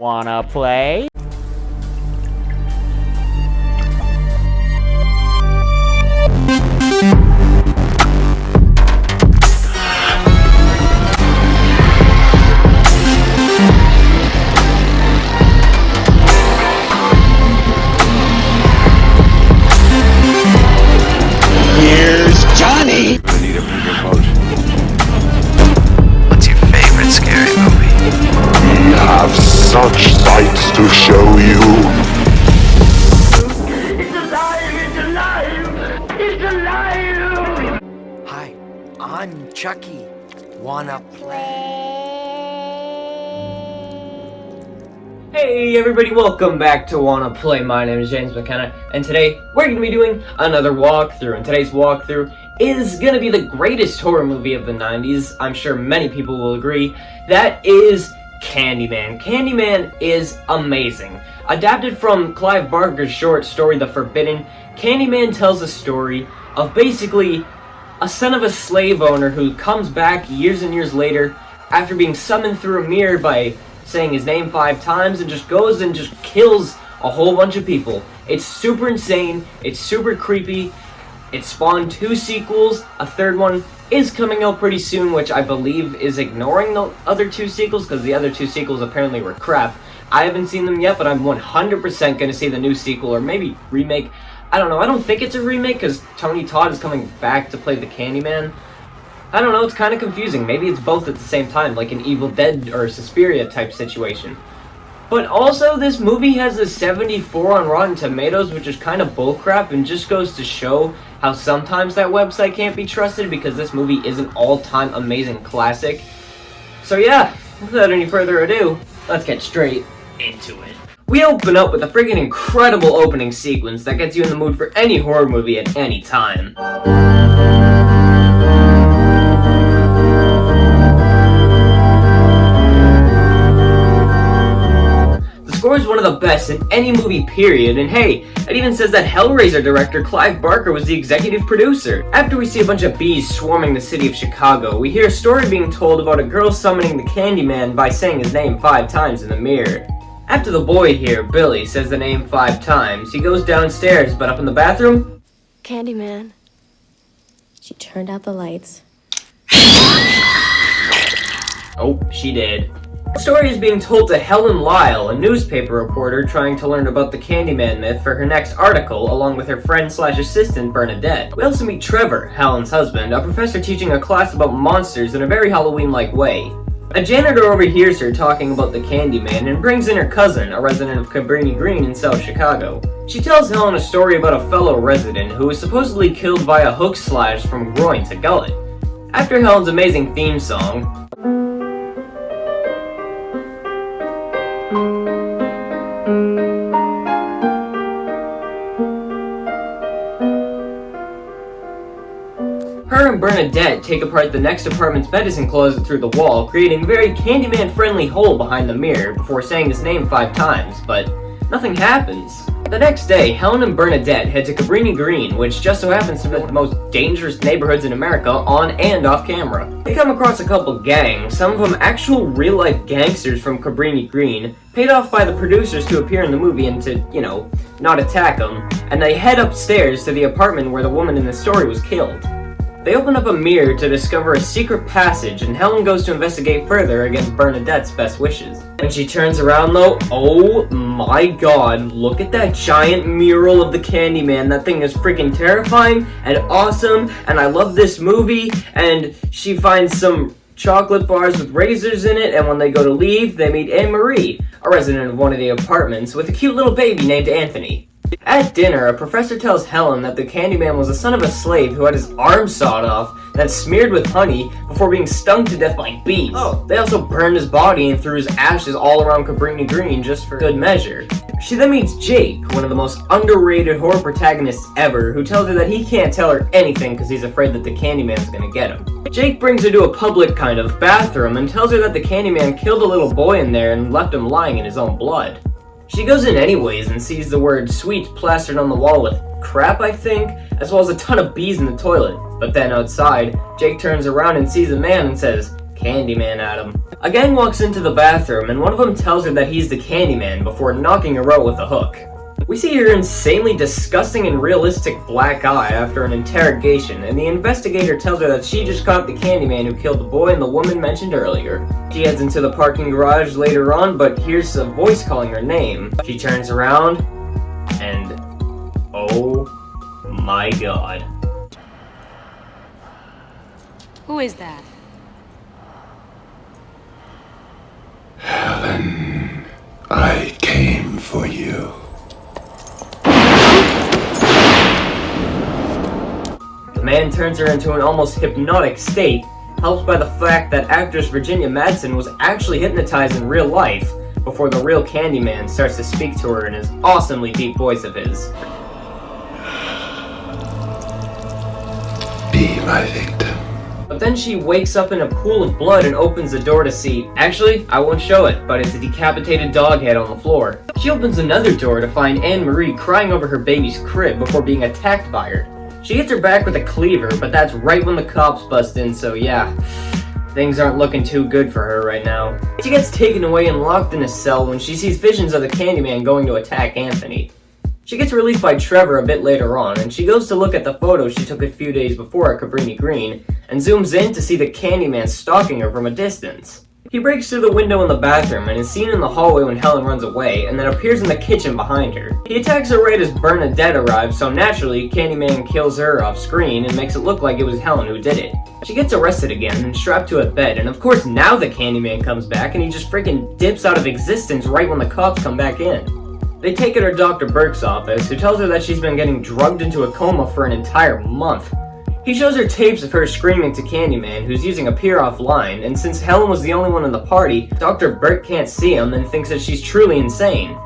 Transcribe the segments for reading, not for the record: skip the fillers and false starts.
Wanna play? Here's Johnny! I need a bigger boat. What's your favorite scary movie? We have such sights to show you. It's alive! It's alive! It's alive! Hi, I'm Chucky. Wanna play? Hey everybody, welcome back to Wanna Play. My name is James McKenna, and today we're going to be doing another walkthrough. And today's walkthrough is going to be the greatest horror movie of the 90s. I'm sure many people will agree. That is Candyman. Candyman is amazing. Adapted from Clive Barker's short story, The Forbidden, Candyman tells a story of basically a son of a slave owner who comes back years and years later after being summoned through a mirror by saying his name 5 times and just goes and just kills a whole bunch of people. It's super insane, it's super creepy, it spawned 2 sequels, a third one is coming out pretty soon, which I believe is ignoring the other 2 sequels, because the other 2 sequels apparently were crap. I haven't seen them yet, but I'm 100% going to see the new sequel, or maybe remake. I don't know, I don't think it's a remake, because Tony Todd is coming back to play the Candyman. I don't know, it's kind of confusing. Maybe it's both at the same time, like an Evil Dead or Suspiria type situation. But also, this movie has a 74 on Rotten Tomatoes, which is kind of bullcrap, and just goes to show how sometimes that website can't be trusted, because this movie is an all-time amazing classic. So yeah, without any further ado, let's get straight into it. We open up with a freaking incredible opening sequence that gets you in the mood for any horror movie at any time. The score is one of the best in any movie, period, and hey, it even says that Hellraiser director Clive Barker was the executive producer. After we see a bunch of bees swarming the city of Chicago, we hear a story being told about a girl summoning the Candyman by saying his name 5 times in the mirror. After the boy here, Billy, says the name 5 times, he goes downstairs, but up in the bathroom, Candyman. She turned out the lights. oh, she did. The story is being told to Helen Lyle, a newspaper reporter trying to learn about the Candyman myth for her next article, along with her friend/assistant Bernadette. We also meet Trevor, Helen's husband, a professor teaching a class about monsters in a very Halloween-like way. A janitor overhears her talking about the Candyman and brings in her cousin, a resident of Cabrini Green in South Chicago. She tells Helen a story about a fellow resident who was supposedly killed via hook slash from groin to gullet. After Helen's amazing theme song, her and Bernadette take apart the next apartment's medicine closet through the wall, creating a very Candyman-friendly hole behind the mirror before saying his name 5 times, but nothing happens. The next day, Helen and Bernadette head to Cabrini Green, which just so happens to be the most dangerous neighborhoods in America on and off camera. They come across a couple gangs, some of them actual real-life gangsters from Cabrini Green, paid off by the producers to appear in the movie and to, you know, not attack them, and they head upstairs to the apartment where the woman in the story was killed. They open up a mirror to discover a secret passage, and Helen goes to investigate further against Bernadette's best wishes. When she turns around though, oh my god, look at that giant mural of the Candyman. That thing is freaking terrifying and awesome, and I love this movie. And she finds some chocolate bars with razors in it, and when they go to leave, they meet Anne-Marie, a resident of one of the apartments, with a cute little baby named Anthony. At dinner, a professor tells Helen that the Candyman was the son of a slave who had his arm sawed off, then smeared with honey before being stung to death by bees. Oh, they also burned his body and threw his ashes all around Cabrini Green just for good measure. She then meets Jake, one of the most underrated horror protagonists ever, who tells her that he can't tell her anything because he's afraid that the Candyman's gonna get him. Jake brings her to a public kind of bathroom and tells her that the Candyman killed a little boy in there and left him lying in his own blood. She goes in anyways and sees the word sweet plastered on the wall with crap, I think, as well as a ton of bees in the toilet. But then outside, Jake turns around and sees a man and says, Candyman at him. A gang walks into the bathroom and one of them tells her that he's the Candyman before knocking her out with a hook. We see her insanely disgusting and realistic black eye after an interrogation, and the investigator tells her that she just caught the Candyman who killed the boy and the woman mentioned earlier. She heads into the parking garage later on, but hears a voice calling her name. She turns around, and oh my god. Who is that? Helen, I came for you. The man turns her into an almost hypnotic state, helped by the fact that actress Virginia Madsen was actually hypnotized in real life before the real Candyman starts to speak to her in his awesomely deep voice of his. Be my victim. But then she wakes up in a pool of blood and opens the door to see, actually, I won't show it, but it's a decapitated dog head on the floor. She opens another door to find Anne-Marie crying over her baby's crib before being attacked by her. She hits her back with a cleaver, but that's right when the cops bust in, so yeah, things aren't looking too good for her right now. She gets taken away and locked in a cell when she sees visions of the Candyman going to attack Anthony. She gets released by Trevor a bit later on, and she goes to look at the photo she took a few days before at Cabrini Green, and zooms in to see the Candyman stalking her from a distance. He breaks through the window in the bathroom and is seen in the hallway when Helen runs away, and then appears in the kitchen behind her. He attacks her right as Bernadette arrives, so naturally, Candyman kills her off screen and makes it look like it was Helen who did it. She gets arrested again and strapped to a bed, and of course now the Candyman comes back and he just freaking dips out of existence right when the cops come back in. They take her to Dr. Burke's office, who tells her that she's been getting drugged into a coma for an entire month. He shows her tapes of her screaming to Candyman, who's using a peer offline, and since Helen was the only one in the party, Dr. Burke can't see him and thinks that she's truly insane.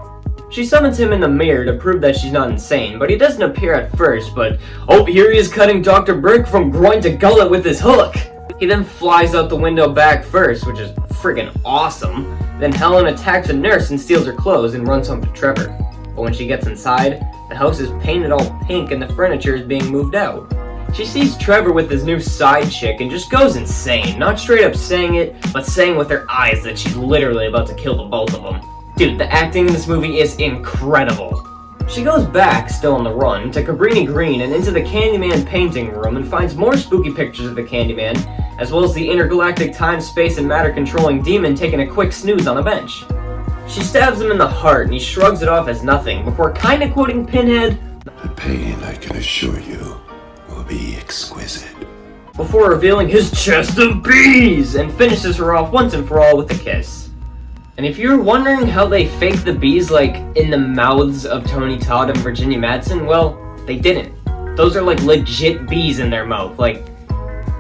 She summons him in the mirror to prove that she's not insane, but he doesn't appear at first, but oh, here he is cutting Dr. Burke from groin to gullet with his hook! He then flies out the window back first, which is friggin' awesome. Then Helen attacks a nurse and steals her clothes and runs home to Trevor. But when she gets inside, the house is painted all pink and the furniture is being moved out. She sees Trevor with his new side chick and just goes insane, not straight up saying it, but saying with her eyes that she's literally about to kill the both of them. Dude, the acting in this movie is incredible. She goes back, still on the run, to Cabrini Green and into the Candyman painting room and finds more spooky pictures of the Candyman, as well as the intergalactic time, space, and matter controlling demon taking a quick snooze on a bench. She stabs him in the heart and he shrugs it off as nothing, before kinda quoting Pinhead, The pain, I can assure you, will be exquisite. before revealing his chest of bees, and finishes her off once and for all with a kiss. And if you're wondering how they fake the bees like in the mouths of Tony Todd and Virginia Madsen, well, they didn't. Those are like legit bees in their mouth. Like,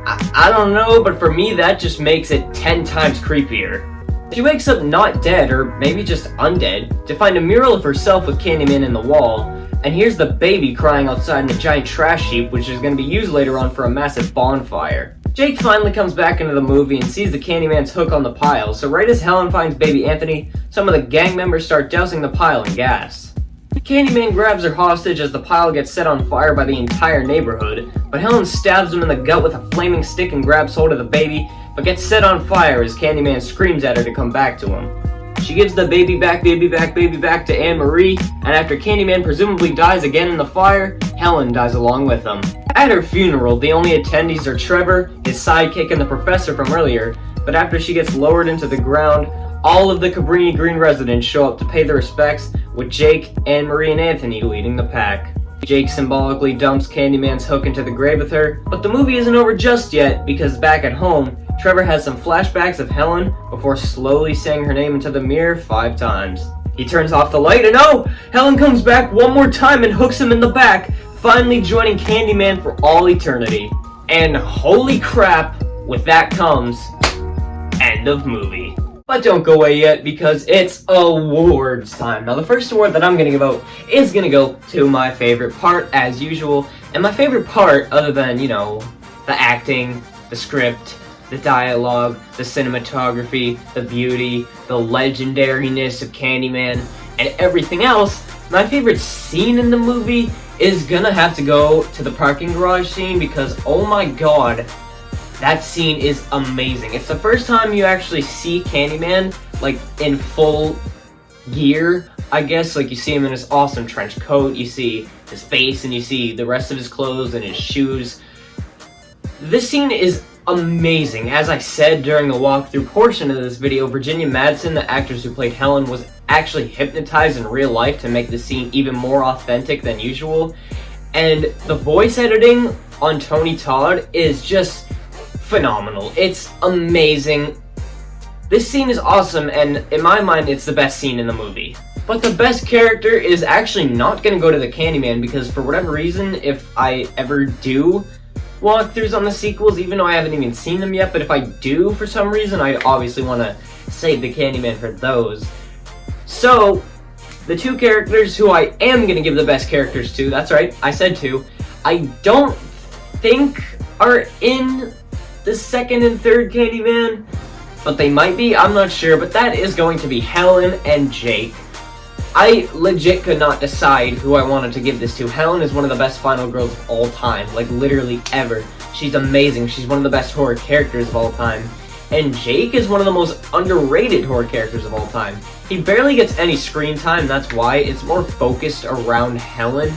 I don't know, but for me that just makes it 10 times creepier. She wakes up not dead, or maybe just undead, to find a mural of herself with Candyman in the wall, and here's the baby crying outside in a giant trash heap, which is going to be used later on for a massive bonfire. Jake finally comes back into the movie and sees the Candyman's hook on the pile, so right as Helen finds baby Anthony, some of the gang members start dousing the pile in gas. Candyman grabs her hostage as the pile gets set on fire by the entire neighborhood, but Helen stabs him in the gut with a flaming stick and grabs hold of the baby, but gets set on fire as Candyman screams at her to come back to him. She gives the baby back to Anne-Marie, and after Candyman presumably dies again in the fire, Helen dies along with him. At her funeral, the only attendees are Trevor, his sidekick, and the professor from earlier, but after she gets lowered into the ground, all of the Cabrini Green residents show up to pay their respects, with Jake, Anne-Marie, and Anthony leading the pack. Jake symbolically dumps Candyman's hook into the grave with her, but the movie isn't over just yet, because back at home, Trevor has some flashbacks of Helen before slowly saying her name into the mirror 5 times. He turns off the light and oh! Helen comes back one more time and hooks him in the back, finally joining Candyman for all eternity. And holy crap, with that comes end of movie. But don't go away yet, because it's awards time. Now the first award that I'm gonna give out is gonna go to my favorite part, as usual. And my favorite part, other than, you know, the acting, the script, the dialogue, the cinematography, the beauty, the legendariness of Candyman, and everything else, my favorite scene in the movie is gonna have to go to the parking garage scene, because oh my god, That scene is amazing. It's the first time you actually see Candyman, like, in full gear, I guess. Like, you see him in his awesome trench coat, you see his face, and you see the rest of his clothes and his shoes. This scene is amazing. As I said during the walkthrough portion of this video, Virginia Madsen, the actress who played Helen, was actually hypnotized in real life to make the scene even more authentic than usual. And the voice editing on Tony Todd is just phenomenal. It's amazing. This scene is awesome, and in my mind, it's the best scene in the movie. But the best character is actually not going to go to the Candyman, because for whatever reason, if I ever do walkthroughs on the sequels, even though I haven't even seen them yet, but if I do for some reason, I obviously want to save the Candyman for those. So, the two characters who I am going to give the best characters to, that's right, I said two, I don't think are in the second and third Candyman, but they might be, I'm not sure, but that is going to be Helen and Jake. I legit could not decide who I wanted to give this to. Helen is one of the best final girls of all time, like literally ever. She's amazing, she's one of the best horror characters of all time. And Jake is one of the most underrated horror characters of all time. He barely gets any screen time, that's why it's more focused around Helen.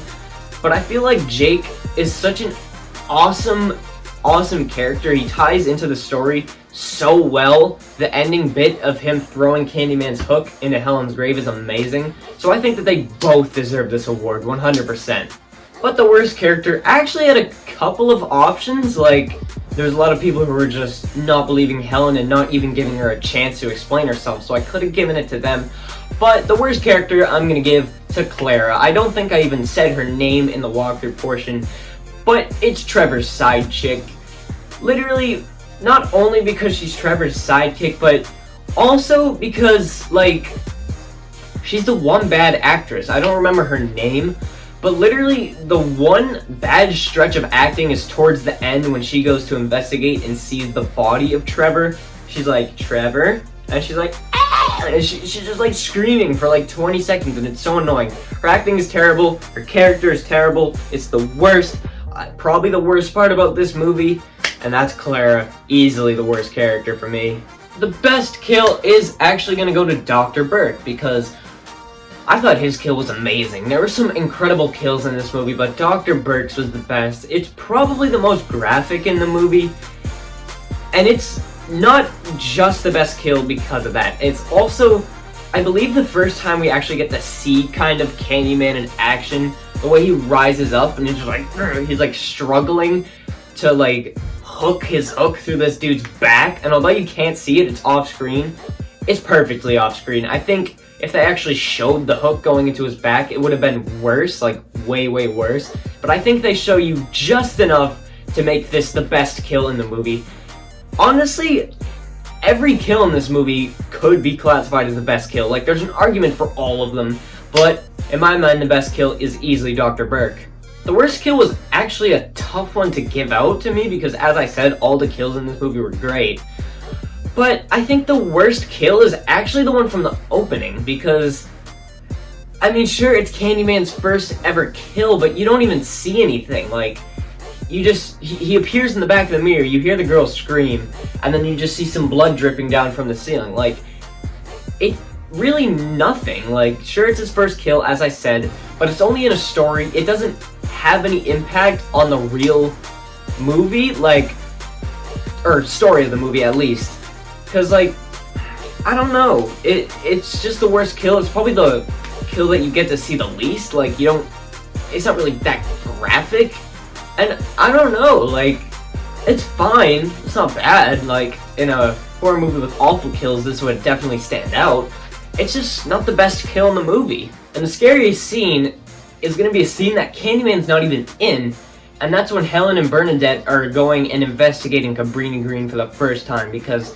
But I feel like Jake is such an awesome character. He ties into the story so well. The ending bit of him throwing Candyman's hook into Helen's grave is amazing. So I think that they both deserve this award, 100%. But the worst character actually had a couple of options. Like, there's a lot of people who were just not believing Helen and not even giving her a chance to explain herself, so I could have given it to them. But the worst character I'm gonna give to Clara. I don't think I even said her name in the walkthrough portion, but it's Trevor's side chick. Literally, not only because she's Trevor's sidekick, but also because, like, she's the one bad actress. I don't remember her name, but literally the one bad stretch of acting is towards the end when she goes to investigate and sees the body of Trevor. She's like, Trevor? And she's like, ah! And she's just like screaming for like 20 seconds, and it's so annoying. Her acting is terrible, her character is terrible, it's the worst. Probably the worst part about this movie, and that's Clara, easily the worst character for me. The best kill is actually going to go to Dr. Burke, because I thought his kill was amazing. There were some incredible kills in this movie, but Dr. Burke's was the best. It's probably the most graphic in the movie, and it's not just the best kill because of that. It's also, I believe, the first time we actually get to see kind of Candyman in action. The way he rises up and he's just like, he's like struggling to like hook his hook through this dude's back, and although you can't see it, it's off screen. It's perfectly off screen. I think if they actually showed the hook going into his back, it would have been worse, like way worse. But I think they show you just enough to make this the best kill in the movie. Honestly, every kill in this movie could be classified as the best kill. Like, there's an argument for all of them, but in my mind, the best kill is easily Dr. Burke. The worst kill was actually a tough one to give out to me because, as I said, all the kills in this movie were great. But I think the worst kill is actually the one from the opening because, I mean, sure, it's Candyman's first ever kill, but you don't even see anything. Like, you just, he appears in the back of the mirror, you hear the girl scream, and then you just see some blood dripping down from the ceiling. Like, it's really nothing. Like, sure, it's his first kill, as I said, but it's only in a story. It doesn't have any impact on the real movie, like, or story of the movie at least. Because, like, I don't know, it's just the worst kill. It's probably the kill that you get to see the least. Like, you don't, it's not really that graphic, and I don't know, like, it's fine, it's not bad. Like, in a horror movie with awful kills, this would definitely stand out. It's just not the best kill in the movie. And the scariest scene is going to be a scene that Candyman's not even in, and that's when Helen and Bernadette are going and investigating Cabrini Green for the first time, because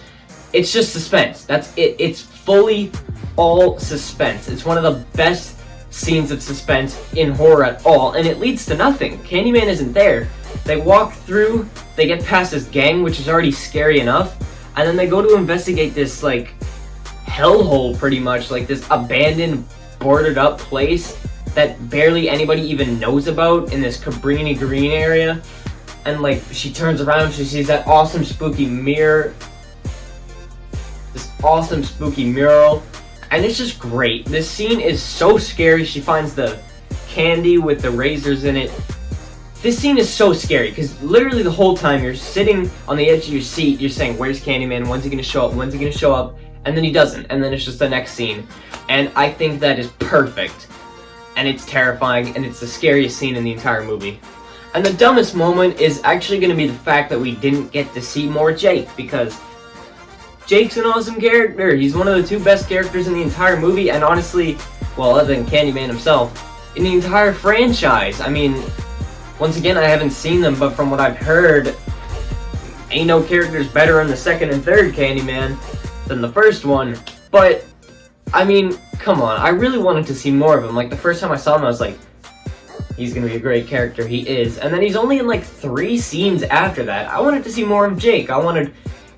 it's just suspense. That's it. It's fully all suspense. It's one of the best scenes of suspense in horror at all, and it leads to nothing. Candyman isn't there. They walk through, they get past this gang, which is already scary enough, and then they go to investigate this, like, hellhole, pretty much, like this abandoned, boarded up place that barely anybody even knows about in this Cabrini Green area. and like she turns around, she sees that awesome spooky mirror, this awesome spooky mural, and it's just great. This scene is so scary. She finds the candy with the razors in it. This scene is so scary because literally the whole time you're sitting on the edge of your seat, you're saying, where's Candyman? When's he gonna show up? When's he gonna show up? And then he doesn't, and then it's just the next scene. And I think that is perfect. And it's terrifying, and it's the scariest scene in the entire movie. And the dumbest moment is actually gonna be the fact that we didn't get to see more Jake, because Jake's an awesome character. He's one of the 2 best characters in the entire movie, and honestly, well, other than Candyman himself, in the entire franchise. I mean, once again, I haven't seen them, but from what I've heard, ain't no characters better in the 2nd and 3rd Candyman than the first one. But, I mean, come on, I really wanted to see more of him. Like, the first time I saw him, I was like, he's gonna be a great character, he is. And then he's only in like 3 scenes after that. I wanted to see more of Jake. I wanted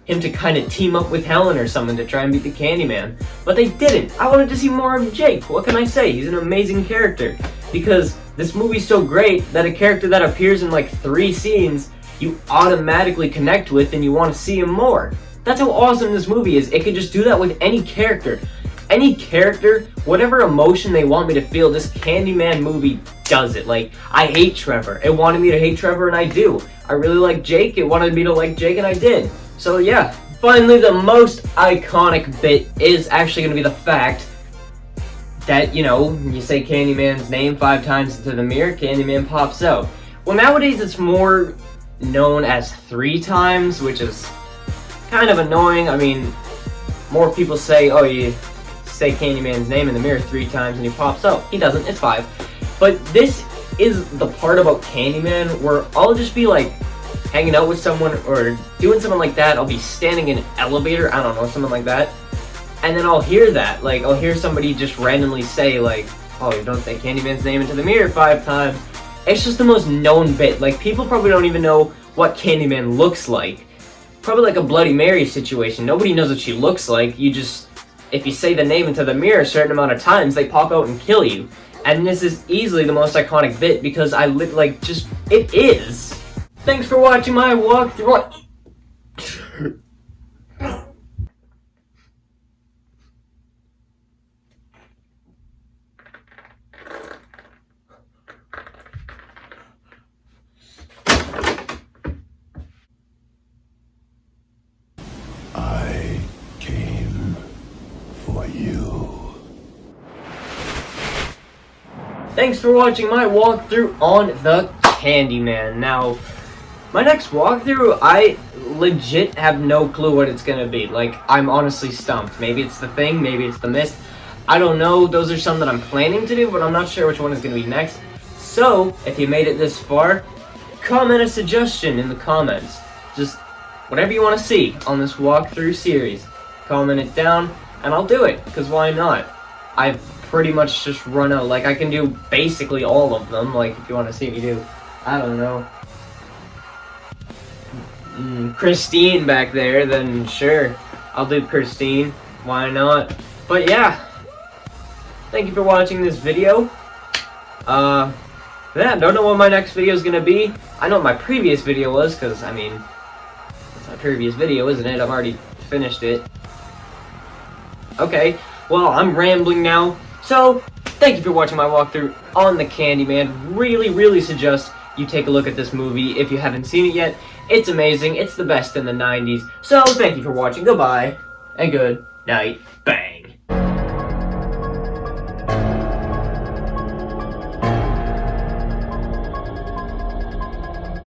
him to kind of team up with Helen or something to try and beat the Candyman. But they didn't. I wanted to see more of Jake. What can I say? He's an amazing character. Because this movie's so great that a character that appears in like 3 scenes, you automatically connect with and you want to see him more. That's how awesome this movie is. It could just do that with any character. Any character, whatever emotion they want me to feel, this Candyman movie does it. Like, I hate Trevor. It wanted me to hate Trevor, and I do. I really like Jake. It wanted me to like Jake, and I did. So yeah, finally the most iconic bit is actually going to be the fact that, you know, you say Candyman's name 5 times into the mirror, Candyman pops out. Well, nowadays it's more known as 3 times, which is kind of annoying. I mean, more people say, oh, you say Candyman's name in the mirror 3 times and he pops out. He doesn't, it's 5. But this is the part about Candyman where I'll just be like hanging out with someone or doing something like that. I'll be standing in an elevator, I don't know, something like that. And then I'll hear that, like, I'll hear somebody just randomly say, like, oh, you don't say Candyman's name into the mirror 5 times. It's just the most known bit. Like, people probably don't even know what Candyman looks like. Probably like a Bloody Mary situation. Nobody knows what she looks like. You just, if you say the name into the mirror a certain amount of times, they pop out and kill you. And this is easily the most iconic bit because it is. Thanks for watching my walkthrough. I came for you. Thanks for watching my walkthrough on the Candyman. Now, my next walkthrough, I legit have no clue what it's gonna be. Like, I'm honestly stumped. Maybe it's The Thing, maybe it's The Mist. I don't know. Those are some that I'm planning to do, but I'm not sure which one is gonna be next. So, if you made it this far, comment a suggestion in the comments. Just whatever you want to see on this walkthrough series. Comment it down, and I'll do it, because why not? I've pretty much just run out. Like, I can do basically all of them. Like, if you want to see me do, I don't know, Christine back there, then sure, I'll do Christine. Why not? But yeah, thank you for watching this video. Yeah, don't know what my next video is gonna be. I know what my previous video was, because, I mean, it's my previous video, isn't it? I've already finished it. Okay, well, I'm rambling now. So, thank you for watching my walkthrough on the Candyman. Really, really suggest you take a look at this movie if you haven't seen it yet. It's amazing. It's the best in the 90s. So, thank you for watching. Goodbye, and good night. Bang.